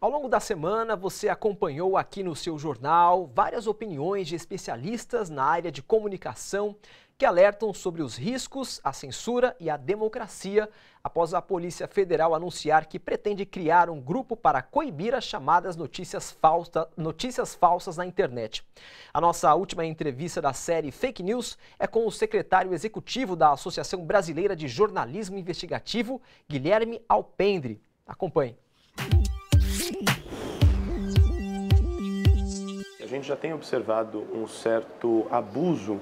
Ao longo da semana, você acompanhou aqui no seu jornal várias opiniões de especialistas na área de comunicação que alertam sobre os riscos, a censura e a democracia após a Polícia Federal anunciar que pretende criar um grupo para coibir as chamadas notícias falsas na internet. A nossa última entrevista da série Fake News é com o secretário executivo da Associação Brasileira de Jornalismo Investigativo, Guilherme Alpendre. Acompanhe. A gente já tem observado um certo abuso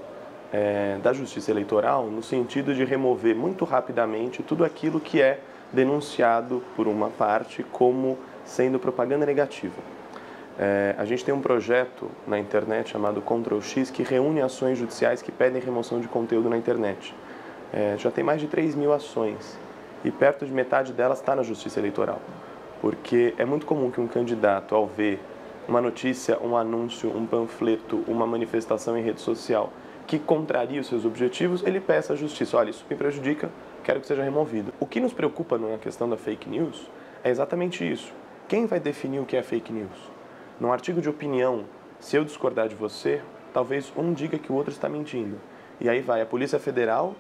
da justiça eleitoral no sentido de remover muito rapidamente tudo aquilo que é denunciado por uma parte como sendo propaganda negativa. A gente tem um projeto na internet chamado Ctrl+X que reúne ações judiciais que pedem remoção de conteúdo na internet. Já tem mais de 3.000 ações e perto de metade delas está na justiça eleitoral. Porque é muito comum que um candidato, ao ver uma notícia, um anúncio, um panfleto, uma manifestação em rede social que contraria os seus objetivos, ele peça à justiça: olha, isso me prejudica, quero que seja removido. O que nos preocupa na questão da fake news é exatamente isso. Quem vai definir o que é fake news? Num artigo de opinião, se eu discordar de você, talvez um diga que o outro está mentindo. E aí vai a Polícia Federal,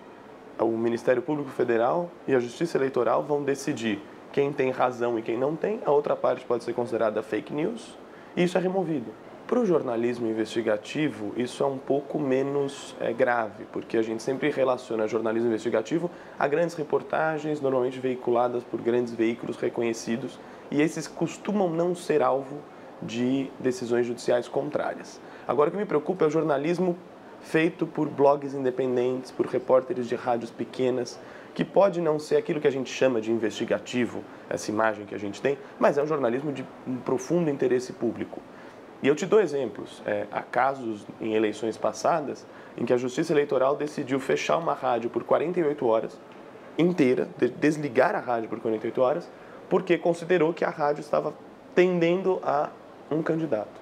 o Ministério Público Federal e a Justiça Eleitoral vão decidir quem tem razão e quem não tem. A outra parte pode ser considerada fake news e isso é removido. Para o jornalismo investigativo, isso é um pouco menos grave, porque a gente sempre relaciona jornalismo investigativo a grandes reportagens, normalmente veiculadas por grandes veículos reconhecidos, e esses costumam não ser alvo de decisões judiciais contrárias. Agora, o que me preocupa é o jornalismo feito por blogs independentes, por repórteres de rádios pequenas, que pode não ser aquilo que a gente chama de investigativo, essa imagem que a gente tem, mas é um jornalismo de um profundo interesse público. E eu te dou exemplos. Há casos em eleições passadas em que a Justiça Eleitoral decidiu fechar uma rádio por 48 horas inteira, desligar a rádio por 48 horas, porque considerou que a rádio estava tendendo a um candidato.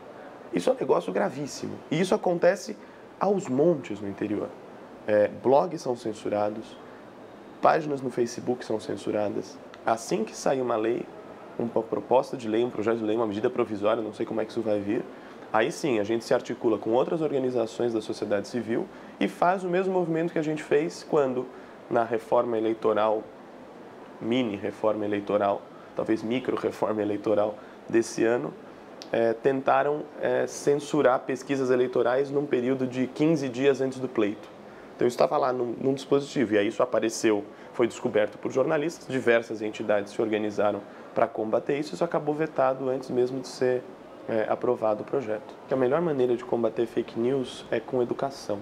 Isso é um negócio gravíssimo. E isso acontece aos montes no interior. Blogs são censurados, páginas no Facebook são censuradas. Assim que sair uma lei, uma proposta de lei, um projeto de lei, uma medida provisória, não sei como é que isso vai vir, aí sim a gente se articula com outras organizações da sociedade civil e faz o mesmo movimento que a gente fez quando, na reforma eleitoral, mini reforma eleitoral, talvez micro reforma eleitoral desse ano, tentaram censurar pesquisas eleitorais num período de 15 dias antes do pleito. Então isso estava lá num dispositivo, e aí isso apareceu, foi descoberto por jornalistas, diversas entidades se organizaram para combater isso, isso acabou vetado antes mesmo de ser aprovado o projeto. A melhor maneira de combater fake news é com educação,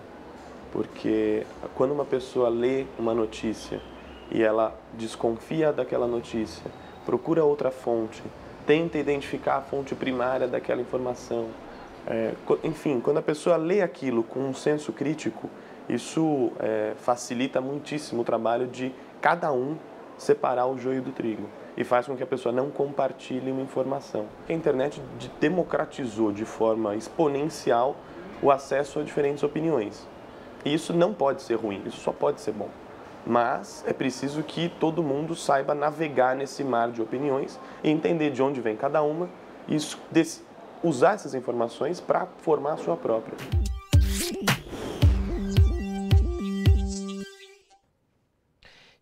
porque quando uma pessoa lê uma notícia e ela desconfia daquela notícia, procura outra fonte, tenta identificar a fonte primária daquela informação, enfim, quando a pessoa lê aquilo com um senso crítico, isso facilita muitíssimo o trabalho de cada um separar o joio do trigo e faz com que a pessoa não compartilhe uma informação. A internet democratizou de forma exponencial o acesso a diferentes opiniões. E isso não pode ser ruim, isso só pode ser bom. Mas é preciso que todo mundo saiba navegar nesse mar de opiniões e entender de onde vem cada uma e usar essas informações para formar a sua própria.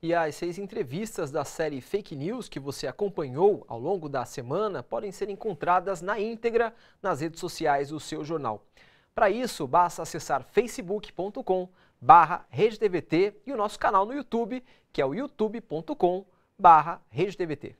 E as 6 entrevistas da série Fake News que você acompanhou ao longo da semana podem ser encontradas na íntegra nas redes sociais do seu jornal. Para isso, basta acessar facebook.com/RedeTVT e o nosso canal no YouTube, que é o youtube.com/RedeTVT.